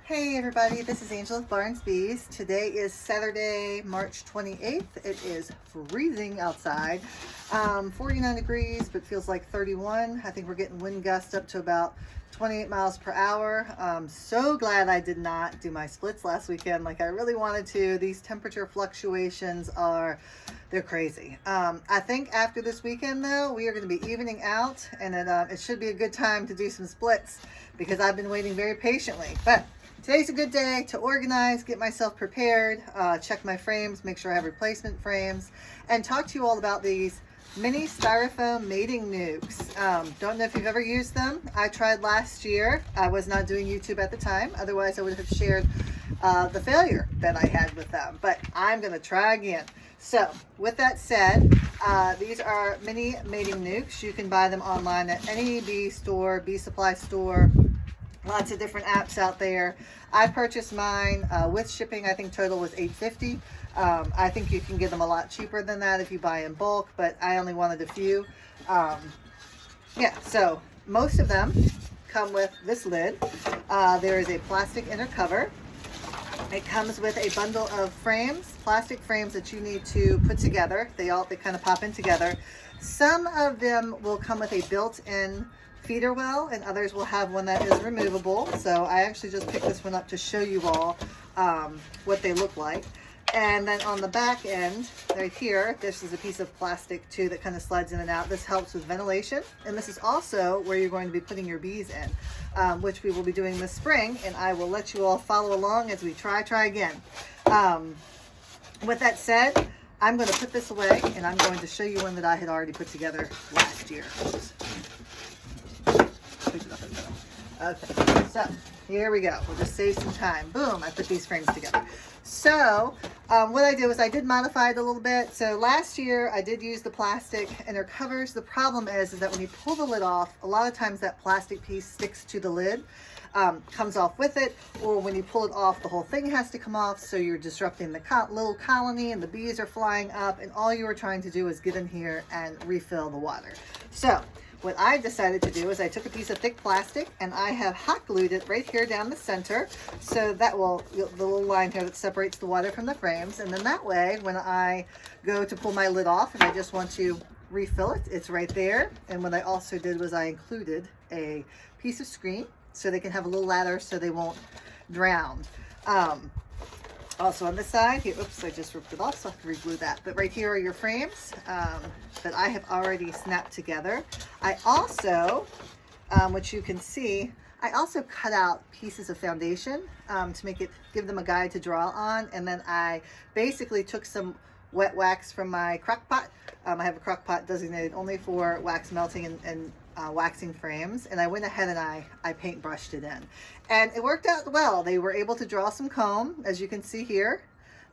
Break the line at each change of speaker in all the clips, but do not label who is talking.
Hey everybody, this is Angel with Barnes Bees. Today is Saturday, March 28th. It is freezing outside. 49 degrees, but feels like 31. I think we're getting wind gusts up to about 28 miles per hour. So glad I did not do my splits last weekend like I really wanted to. These temperature fluctuations they're crazy. I think after this weekend though, we are going to be evening out, and it should be a good time to do some splits because I've been waiting very patiently. But today's a good day to organize, get myself prepared, check my frames, make sure I have replacement frames, and talk to you all about these mini styrofoam mating nukes. Don't know if you've ever used them. I tried last year. I was not doing YouTube at the time. Otherwise, I would have shared the failure that I had with them. But I'm going to try again. So, with that said, these are mini mating nukes. You can buy them online at any bee store, bee supply store. Lots of different apps out there. I purchased mine with shipping. I think total was $8.50. I think you can get them a lot cheaper than that if you buy in bulk, but I only wanted a few. Yeah, so most of them come with this lid. There is a plastic inner cover. It comes with a bundle of frames, plastic frames that you need to put together. They kind of pop in together. Some of them will come with a built-in feeder well, and others will have one that is removable. So I actually just picked this one up to show you all what they look like. And then on the back end right here, this is a piece of plastic too that kind of slides in and out. This helps with ventilation, and this is also where you're going to be putting your bees in, which we will be doing this spring, and I will let you all follow along as we try again. With that said, I'm going to put this away, and I'm going to show you one that I had already put together last year. Okay, so here we go. We'll just save some time. Boom, I put these frames together. So what I did was I did modify it a little bit. So last year I did use the plastic inner covers. The problem is that when you pull the lid off, a lot of times that plastic piece sticks to the lid, comes off with it, or when you pull it off, the whole thing has to come off. So you're disrupting the little colony, and the bees are flying up, and all you were trying to do is get in here and refill the water. So what I decided to do is I took a piece of thick plastic and I have hot glued it right here down the center, so that will, the little line here that separates the water from the frames, and then that way when I go to pull my lid off, if I just want to refill it, it's right there. And what I also did was I included a piece of screen so they can have a little ladder so they won't drown. Also on this side here, oops, I just ripped it off, so I have to re-glue that. But right here are your frames that I have already snapped together. I also, which you can see, I also cut out pieces of foundation to give them a guide to draw on. And then I basically took some wet wax from my crock pot. I have a crock pot designated only for wax melting and waxing frames, and I went ahead and I paint brushed it in, and it worked out well. They were able to draw some comb, as you can see here.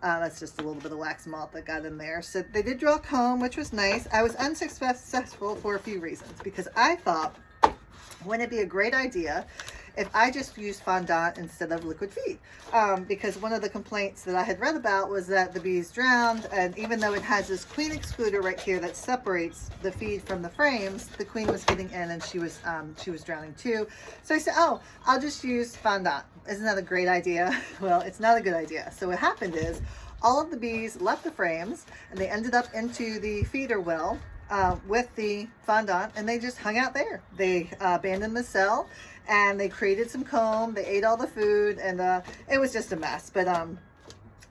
That's just a little bit of wax melt that got in there. So they did draw comb, which was nice. I was unsuccessful for a few reasons, because I thought, wouldn't it be a great idea if I just used fondant instead of liquid feed? Because one of the complaints that I had read about was that the bees drowned, and even though it has this queen excluder right here that separates the feed from the frames, the queen was getting in and she was drowning too. So I said, oh, I'll just use fondant. Isn't that a great idea? Well, it's not a good idea. So what happened is all of the bees left the frames and they ended up into the feeder well with the fondant, and they just hung out there. They abandoned the cell, and they created some comb. They ate all the food, and it was just a mess. But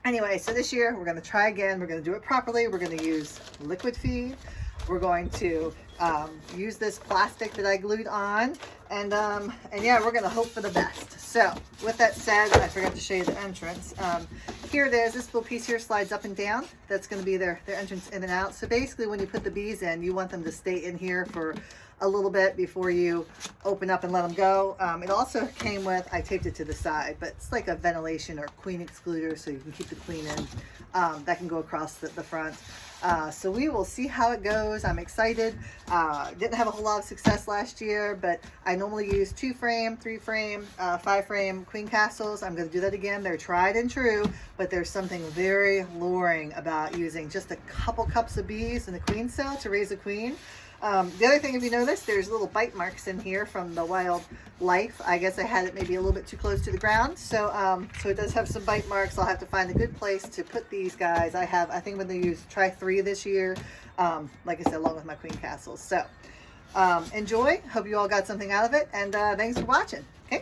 anyway, so this year we're going to try again. We're going to do it properly. We're going to use liquid feed. We're going to use this plastic that I glued on, and yeah, we're going to hope for the best. So with that said, I forgot to show you the entrance. Here it is. This little piece here slides up and down. That's going to be their entrance in and out. So basically when you put the bees in, you want them to stay in here for a little bit before you open up and let them go. It also came with, I taped it to the side, but it's like a ventilation or queen excluder, so you can keep the queen in. That can go across the front. So we will see how it goes. I'm excited. Didn't have a whole lot of success last year, but I normally use 2-frame, 3-frame, 5-frame queen castles. I'm going to do that again. They're tried and true, but there's something very alluring about using just a couple cups of bees in a queen cell to raise a queen. The other thing, if you notice, there's little bite marks in here from the wildlife. I guess I had it maybe a little bit too close to the ground. So so it does have some bite marks. I'll have to find a good place to put these guys. I think I'm going to try 3 this year. Like I said, along with my queen castles. So enjoy. Hope you all got something out of it. And thanks for watching. Okay.